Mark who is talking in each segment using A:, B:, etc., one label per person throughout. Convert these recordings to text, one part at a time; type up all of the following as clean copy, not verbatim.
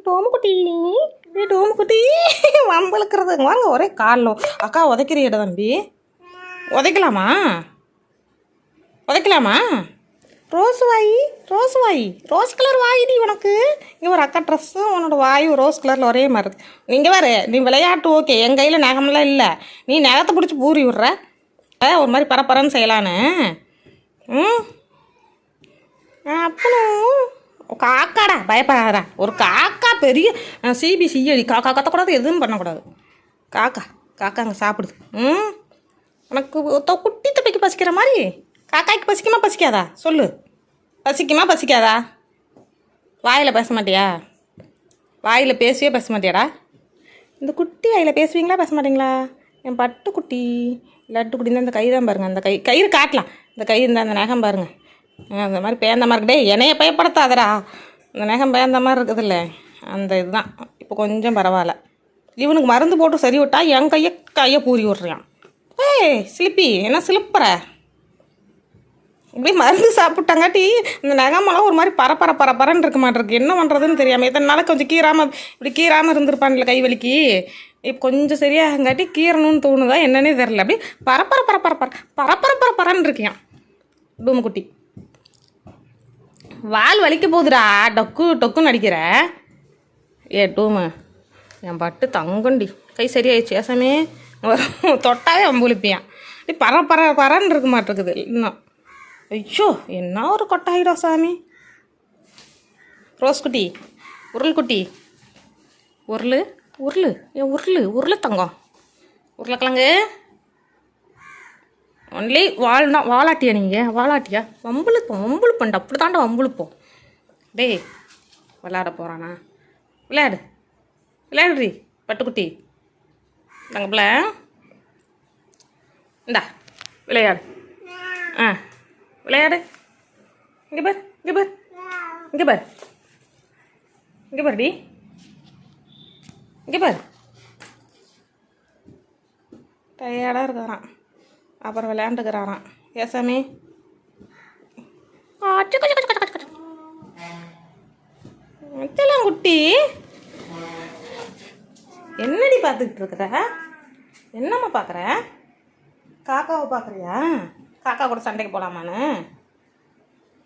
A: டோமுக்குட்டி டோமுக்குட்டி வம்பளுக்கிறது வாங்க ஒரே காலில் அக்கா உதைக்கிறியடா தம்பி உதைக்கலாமா உதைக்கலாமா ரோஸ் வாய் ரோஸ் கலர் வாயிடி உனக்கு இங்கே ஒரு அக்கா ட்ரெஸ்ஸும் உன்னோட வாயும் ரோஸ் கலரில் ஒரே மாதிரி இருக்கு நீங்கள் வேறு நீ விளையாட்டு ஓகே என் கையில் நகமெல்லாம் இல்லை நீ நகத்தை பிடிச்சி பூரி விட்ற ஒரு மாதிரி பரப்பரன்னு செய்யலான்னு அப்புறம் காக்காடா பயப்படாதா ஒரு காக்கா பெரிய சிபிசிஐடி காக்கா கத்தக்கூடாது எதுவும் பண்ணக்கூடாது காக்கா அங்கே சாப்பிடுது உனக்கு குட்டி தப்பிக்கு பசிக்கிற மாதிரி காக்காய்க்கு பசிக்குமா பசிக்காதா சொல்லு பசிக்காதா வாயில் பேச மாட்டியா வாயில் பேசவே பேச மாட்டியாடா இந்த குட்டி வாயில் பேசுவீங்களா பேச மாட்டிங்களா என் பட்டுக்குட்டி லட்டுக்குட்டி தான் இந்த கை தான் பாருங்கள் அந்த கயிறு காட்டலாம் இந்த கை இந்த அந்த நகம் பாருங்கள் அந்த மாதிரி பேந்த மாதிரி இருக்குடே என்னைய பயப்படுத்தாதடா இந்த நகம் பேந்த மாதிரி இருக்குதுல்ல அந்த இதுதான் இப்போ கொஞ்சம் பரவாயில்ல இவனுக்கு மருந்து போட்டு சரி விட்டா என் கையை பூரி விட்றான் சிலிப்பி என்ன சிலிப்புற இப்படி மருந்து சாப்பிட்டாங்காட்டி இந்த நகமெல்லாம் ஒரு மாதிரி பரப்பரன்னு இருக்க மாட்டிருக்கு என்ன பண்ணுறதுன்னு தெரியாமல் இத்தனை நாள் கொஞ்சம் கீறாமல் இருந்திருப்பான்ல கை வலிக்கு இப்போ கொஞ்சம் சரியாகங்காட்டி கீரணும்னு தோணுதா என்னன்னே தெரில அப்படி பரப்பரன்னு இருக்கியான் டூமுக்குட்டி வால் வலிக்க போகுதுடா டொக்குன்னு அடிக்கிற டூமு என் பட்டு தங்கண்டி கை சரியாயிடுச்சு ஏசாமே தொட்டாவே வம்புலிப்பியான் இப்படி பரன்னு இருக்க மாட்டிருக்குது இன்னும் ஐயோ என்ன ஒரு கொட்டாயிடும் சாமி ரோஸ் குட்டி குட்டி உருளு தங்கம் உருளைக்கிழங்கு ஒன்லி வாலாட்டியா நீங்கள் வாலாட்டியா வம்புழுப்போம் அப்படி தாண்டா வம்புழுப்போம் டேய் விளையாட போகிறானா விளையாடுறி பட்டுக்குட்டி நாங்கள் பிள்ளை இந்தா விளையாடு விளையாடு இங்கே பாருடி இங்கே பாரு டயர்டாக இருக்கிறான் அப்புறம் விளையாண்டுக்கிறாரான் ஏசாமி குட்டி என்னடி பார்த்துக்கிட்டு இருக்கிற என்னம்மா பார்க்குற காக்காவை பார்க்குறியா காக்கா கூட சண்டைக்கு போகலாமான்னு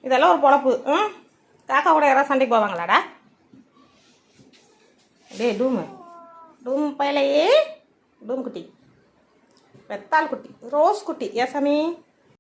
A: இதெல்லாம் ஒரு பொழப்பு காக்கா கூட யாராவது சண்டைக்கு போவாங்களாடா டூம் பயலையே டூம் குட்டி வெத்தாள் குட்டி ரோஸ் குட்டி ஏசாமி